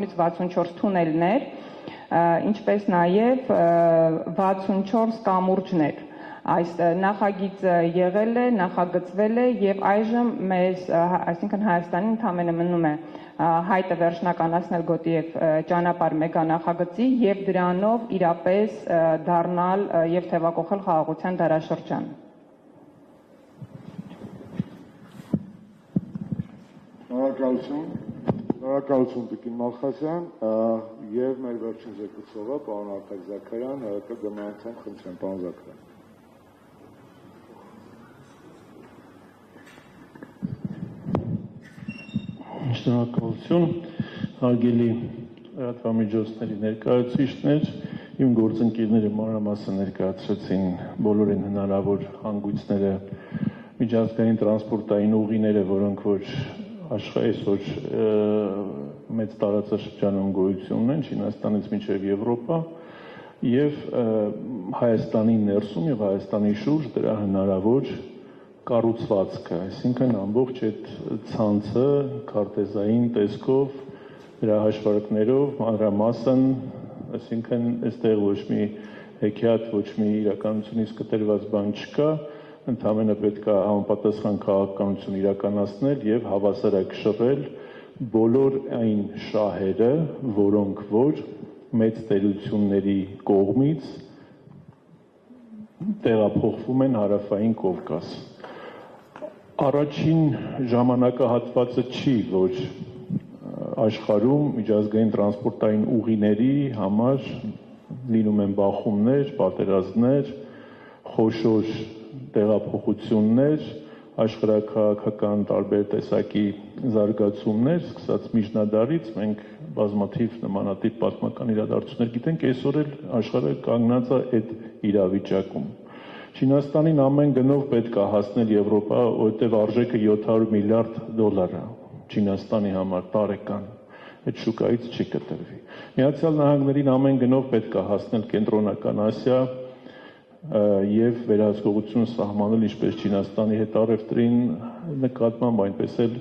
64 թունելներ, ինչպես նաև 64 կամուրջներ։ Այս նախագիծը եղել է, նախագծվել է եւ այժմ մեզ, այսինքն Հայաստանին ընդամենը մնում է հայտը վերջնականացնել գոտի եւ ճանապարհ մեգանախագծի եւ դրանով իրապես դառնալ եւ թեւակողել խաղաղության դարաշրջան։ Շնորհակալություն Տիկին Մալխասյան եւ մեր վերջին զեկուցողը պարոն Արտակ Զաքարյան, ՀԿ խնդրեմ պարոն Զաքարյան։ Շնորհակալություն, հարգելի լրատվամիջոցների ներկայացուցիչներ, իմ գործընկերները մանրամասն ներկայացրեցին բոլորին հնարավոր հանգույցները, միջազգային տրանսպորտային ուղիները, որոնք որ աշխարհայսօր մեծ տարածաշրջանում գոյություն ունեն, Չինաստանից մինչև Եվրոպա եւ Հայաստանի ներսում եւ Հայաստանի շուրջ դրա հնարավոր կառուցվածքը, այսինքն ամբողջ այդ ցանցը քարտեզային տեսքով, դրա հաշվարկներով, մանրամասն, այսինքն այստեղ ոչ մի հեքիաթ, ոչ մի իրականությունից կտրված բան չկա, ընդհանրապես պետք է համապատասխան քաղաքականություն իրականացնել եւ հավասարակշռել բոլոր այն շահերը, որոնք որ մեծ տերությունների կողմից տեղափոխվում են Հարավային Կովկաս։ Առաջին ժամանակահատվածը չի, որ աշխարհում միջազգային տրանսպորտային ուղիների համար լինում են բախումներ, պատերազմներ, խոշոր տեղափոխություններ, աշխարհաքաղաքական տարբեր տեսակի զարգացումներ, սկսած միջնադարից մենք բազմաթիվ նմանատիպ պատմական իրադարձություններ գիտենք, այսօր էլ աշխարհը կանգնած է այդ իրավիճակում։ Չինաստանին ամեն գնով պետք է հասնել Եվրոպա, որտեղ արժեքը $700 միլիարդ է Չինաստանի համար տարեկան, այդ շուկայից չի կտրվի։ Միացյալ Նահանգներին ամեն գնով պետք է հասնել Կենտրոնական Ասիա եւ վերահսկողություն սահմանել ինչպես Չինաստանի հետ առևտրին նկատմամբ, այնպես էլ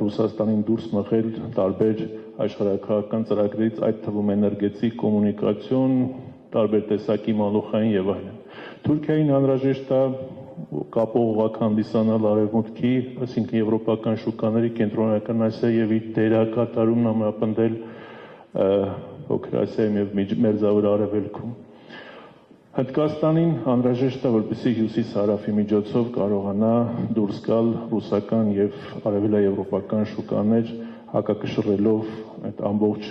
Ռուսաստանին դուրս մղել տարբեր աշխարհաքաղաքական ծրագրերից, այդ թվում էներգետիկ, կոմունիկացիոն, տարբեր տեսակի մալուխային եւ այլն։ Թուրքիային անհրաժեշտ է կապող հանդիսանալ արևմուտքի, այսինքն եվրոպական շուկաների, Կենտրոնական Ասիա եւ իր դերակատարումն ամրապնդել Փոքր Ասիայում եւ Մերձավոր Արևելքում։ Հնդկաստանին անհրաժեշտ է, որպեսզի հյուսիս-հարավի միջոցով կարողանա դուրս գալ ռուսական եւ արևելաեվրոպական շուկաներ, հակակշռելով այդ ամբողջ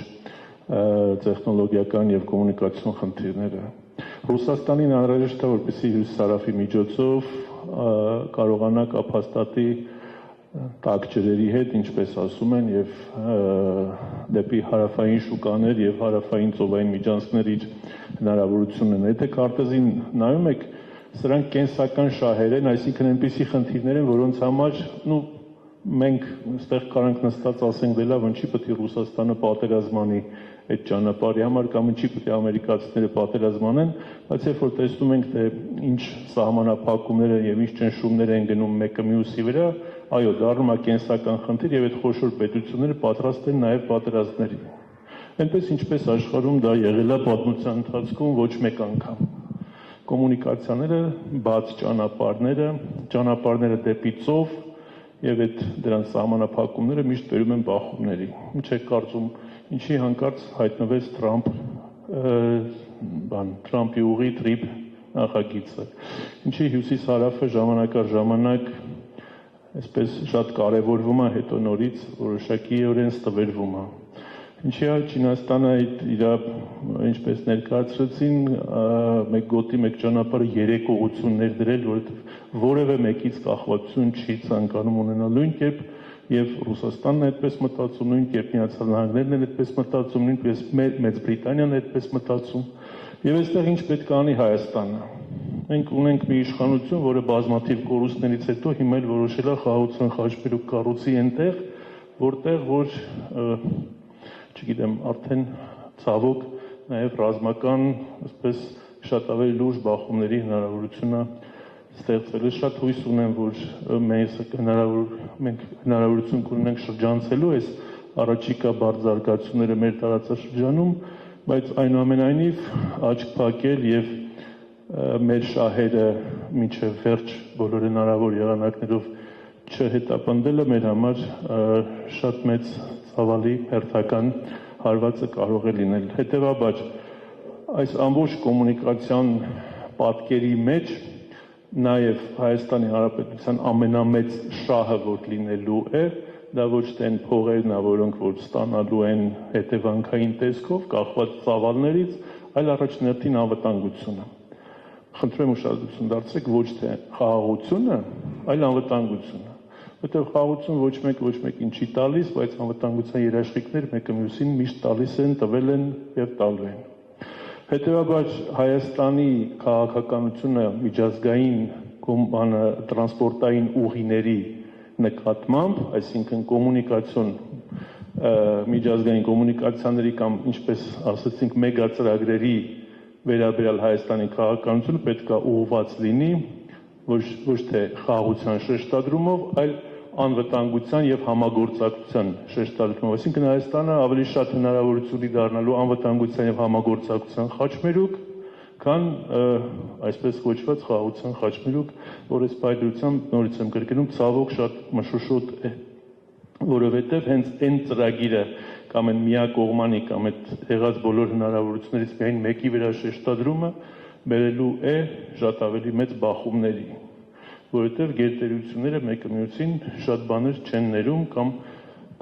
տեխնոլոգիական եւ կոմունիկացիոն խնդիրները։ Ռուսաստանին անհրաժեշտ է, որպեսզի հյուսիս-հարավի միջոցով կարողանա կապաստատի տաք ջրերի հետ, ինչպես ասում են, եւ դեպի հարավային շուկաներ եւ հարավային ծովային միջանցքներ իր հնարավորությունն են։ Եթե քարտեզին նայում եք, սրանք կենսական շահեր են, այսինքն այնպիսի խնդիրներ են, որոնց համար, մենք այստեղ կարանք նստած ասենք, դե լավ, ինչի պետք է Ռուսաստանը պատերազմանի այդ ճանապարհի համար կամ ինչի պետք է ամերիկացիները պատերազմանեն, բայց երբ որ տեսնում ենք, թե ինչ սահմանափակումներ եւ ինչ ճնշումներ են գնում մեկը մյուսի վրա, այո, դառնում է կենսական խնդիր եւ այդ խոշոր պետությունները պատրաստ են նաեւ պատերազմների։ Այնպես ինչպես աշխարհում դա եղել է պատմության ընթացքում ոչ մեկ անգամ։ Կոմունիկացիաները, բաց ճանապարհները դեպի ծով եւ այդ դրանց սահմանափակումները միշտ բերում են բախումների։ Ինչ է կարծում, ինչի հանկարծ հայտնվեց Թրամփի ուղի տրիպ նախագիծը։ Ինչի հյուսիս-հարավը ժամանակ առ ժամանակ այսպես շատ կարևորվում է, հետո նորից որոշակիորեն ստվերվում է։ Ինչի Չինաստանը իր ինչպես ներկայացրեցին, մեկ գոտի, մեկ ճանապարհը 3 ուղղություններ դրել, որովհետև որևէ մեկից կախվածություն չի ցանկանում ունենալ, նույն կերպ եւ Ռուսաստանն է այդպես մտածում, նույն կերպ Միացյալ Նահանգներն են այդպես մտածում, նույնպես Մեծ Բրիտանիան է այդպես մտածում։ Եվ այստեղ ինչ պետք է անի Հայաստանը։ Մենք ունենք մի իշխանություն, որը բազմաթիվ կորուստներից հետո հիմա էլ որոշել է խաղաղության խաչմերուկ կառուցի այնտեղ, որտեղ որ չգիտեմ, արդեն ցավոք նաև ռազմական, այսպես շատ ավելի լուրջ բախումների հնարավորությունը ստեղծվել է։ Շատ հույս ունեմ, որ մենք հնարավորություն կունենանք շրջանցելու այս առաջիկա բարդ զարգացումները մեր տարածաշրջանում, բայց այնուամենայնիվ աչք փակել եւ մեր շահերը մինչև վերջ բոլոր հնարավոր եղանակներով չհետապնդելը մեր համար շատ մեծ ցավալի հերթական հարվածը կարող է լինել։ Հետևաբար այս ամբողջ կոմունիկացիոն պատկերի մեջ նաև Հայաստանի Հանրապետության ամենամեծ շահը որ լինելու է, դա ոչ թե այն փողերն է, որոնք որ ստանալու են հետևանքային տեսքով, կախված ծավալներից, այլ առաջնահերթին անվտանգությունը։ Խնդրեմ ուշադրություն դարձրեք ոչ թե խաղաղությունը, այլ անվտանգությունը, որտեղ խաղաղություն ոչ մեկին չի տալիս, բայց անվտանգության երաշխիքներ մեկը մյուսին միշտ տալիս են, տվել են եւ տալու են։ Հետևաբար Հայաստանի քաղաքականությունը միջազգային տրանսպորտային ուղիների նկատմամբ, այսինքն կոմունիկացիոն միջազգային կոմունիկացիաների կամ ինչպես ասացինք մեգա-ծրագրերի վերաբերյալ Հայաստանի քաղաքականությունը պետք է ուղղված լինի ոչ թե խաղաղության շեշտադրումով, այլ անվտանգության եւ համագործակցության շեշտադրումով, այսինքն Հայաստանը ավելի շատ հնարավորություն ունի դառնալու անվտանգության եւ համագործակցության խաչմերուկ, քան այսպես կոչված խաղաղության խաչմերուկ, որ այս պայծրությամբ նորից եմ կրկնում, ցավոք շատ մշուշոտ է, որովհետեւ հենց այն ծրագիրը կամ այն միակողմանի կամ այդ եղած բոլոր հնարավորություններից միայն մեկի վրա շեշտադրումը բերելու է շատ ավելի մեծ բախումների, որովհետև գերտերությունները մեկը մյուսին շատ բաներ չեն ներում կամ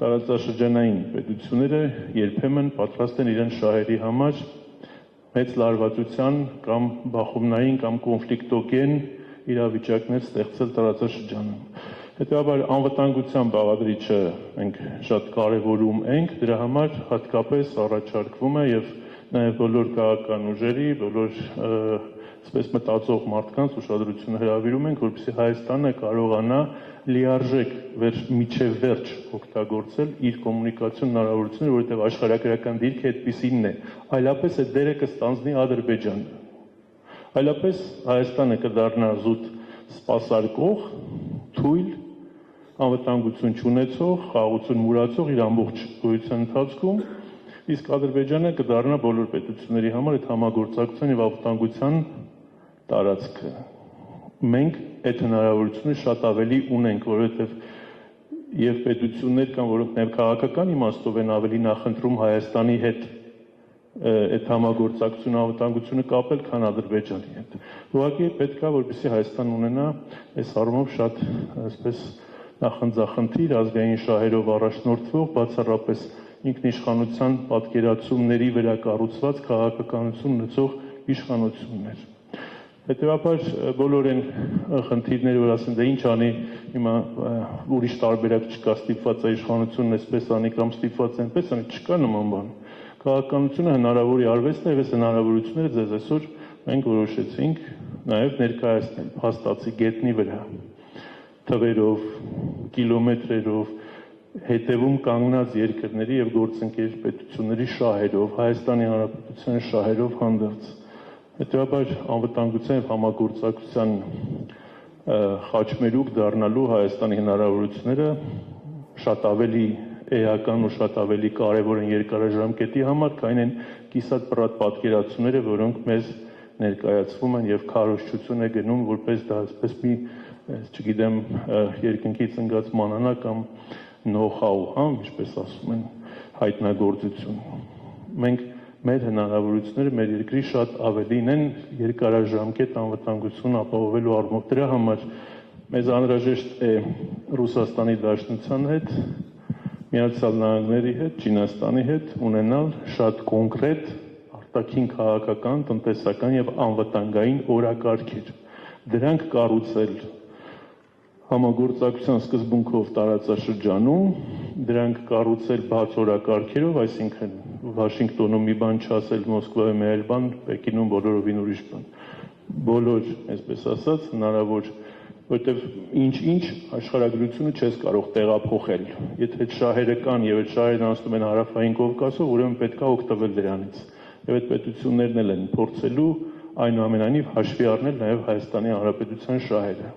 տարածաշրջանային պետությունները երբեմն պատրաստ են իրենց շահերի համար մեծ լարվածության կամ բախումնային կամ կոնֆլիկտոգեն իրավիճակներ ստեղծել տարածաշրջանում։ Հետևաբար անվտանգության բաղադրիչը մենք շատ կարևորում ենք, դրա համար հատկապես առաջարկվում է եւ նաեւ բոլոր քաղաքական ուժերի, բոլոր այսպես մտածող մարդկանց ուշադրությունը հրավիրում ենք, որպեսզի Հայաստանը կարողանա լիարժեք միջև վերջ օգտագործել իր կոմունիկացիոն հնարավորությունները, որովհետև աշխարհագրական դիրքը այդպիսինն է, այլապես այդ դերը կստանձնի Ադրբեջանը, այլապես Հայաստանը կդառնա զուտ սպասարկող, թույլ, անվտանգություն չունեցող, խաղաղություն մուրացող իր ամբողջ գոյության ընթացքում, իսկ Ադրբեջանը կդառնա բոլոր պետությունների համար այդ համագործակցության եւ անվտանգության տարածքը։ Մենք այդ հնարավորությունը շատ ավելի ունենք, որովհետև եւ պետություններ կան, որոնք նաեւ քաղաքական իմաստով են ավելի նախընտրում Հայաստանի հետ այդ համագործակցությունը անվտանգությունը կապել, քան Ադրբեջանի հետ։ Ուղղակի պետք է, որպեսզի Հայաստան ունենա այս առումով շատ այսպես նախընձախնդիր ազգային շահերով առաջնորդվող, բացառապես ինքնիշխանության պատկերացումների վրա կառուցված քաղաքականություն ունեցող իշխանություններ։ Հետևաբար բոլոր այն խնդիրները, որ ասեն, դե ինչ անի, հիմա ուրիշ տարբերակ չկա, ստիպված է իշխանությունն այսպես անի կամ ստիպված այնպես անի, չկա նման բան։ Քաղաքականությունը հնարավորի արվեստն է եւ այս հնարավորությունները ձեզ այսօր մենք որոշեցինք նաեւ ներկայացնել փաստացի գետնի վրա, թվերով, կիլոմետրերով, հետևում կանգնած երկրների եւ գործընկեր պետությունների շահերով, Հայաստանի Հանրապետության շահերով հանդերձ։ Հետևաբար անվտանգության եւ համագործակցության խաչմերուկ դառնալու Հայաստանի հնարավորությունները շատ ավելի էական ու շատ ավելի կարևոր են երկարաժամկետի համար, քան այն կիսատ պրատ պատկերացումները, որոնք մեզ ներկայացվում են եւ քարոզչություն է գնում, որպես դա այսպես մի, չգիտեմ, երկնքից ընկած մանանա կամ know-how, ինչպես ասում են, հայտնագործություն։ Մենք մեր հնարավորությունները մեր երկրի շատ ավելին են երկարաժամկետ անվտանգություն ապահովելու առումով։ Դրա համար մեզ անհրաժեշտ է Ռուսաստանի Դաշնության հետ, Միացյալ Նահանգների հետ, Չինաստանի հետ ունենալ շատ կոնկրետ արտաքին քաղաքական, տնտեսական եւ անվտանգային օրակարգեր։ Դրանք կառուցել համագործակցության սկզբունքով տարածաշրջանում, դրանք կառուցել բաց օրակարգերով, այսինքն Վաշինգտոնում մի բան չասել, Մոսկվայում մի այլ բան, Պեկինում բոլորովին ուրիշ բան։ Բոլոր, այսպես ասած, հնարավոր, որտեղ ինչ-ինչ աշխարհագրությունը չես կարող տեղափոխել։ Եթե այդ շահերը կան եւ այդ շահերն անցնում են Հարավային Կովկասով, ուրեմն պետք է օգտվել դրանից։ Եվ այդ պետություններն էլ են փորձելու այնուամենայնիվ հաշվի առնել նաեւ Հայաստանի Հանրապետության շահերը։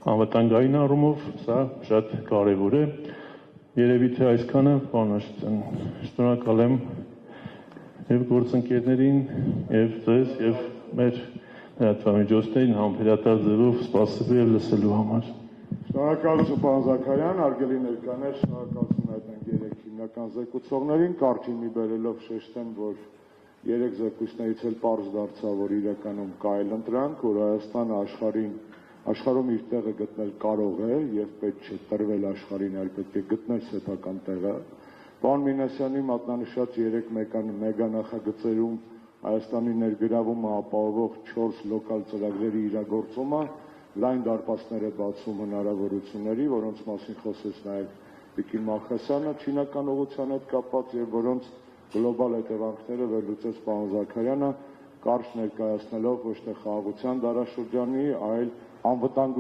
Անվտանգային առումով սա շատ կարևոր է։ Երևի թե այսքանը, պարոն Աշոտյան, շնորհակալ եմ եւ գործընկերներին, եւ ձեզ, եւ մեր լրատվամիջոցներին համբերատար ձևով սպասելու եւ լսելու համար։ Շնորհակալություն, պարոն Զաքարյան, հարգելի ներկաներ, շնորհակալություն այդ երեք հիմնական զեկուցողներին, կարճին մի բերելով շեշտեմ, որ երեք զեկույցներից էլ պարզ դարձավ, որ իրականում կա այլ ընտրանք, որ Հայաստանը աշխարհում իր տեղը գտնել կարող է եւ պետք չէ տրվել աշխարհին, այլ պետք է գտնել սեփական տեղը։ Պարոն Մինասյանի մատնանշած 3 մեգանախագծերում Հայաստանի ներգրավումը ապահովող 4 լոկալ ծրագրերի իրագործումը լայն դարպասներ է բացում հնարավորությունների, որոնց մասին խոսեց նաեւ Տիկին Մալխասյանը, չինական ուղղության հետ կապված եւ որոնց գլոբալ հետևանքները վերլուծեց պարոն Զաքարյանը, կարճ ներկայացնելով ոչ թե խաղաղության դարաշրջանի, այլ անվտանգության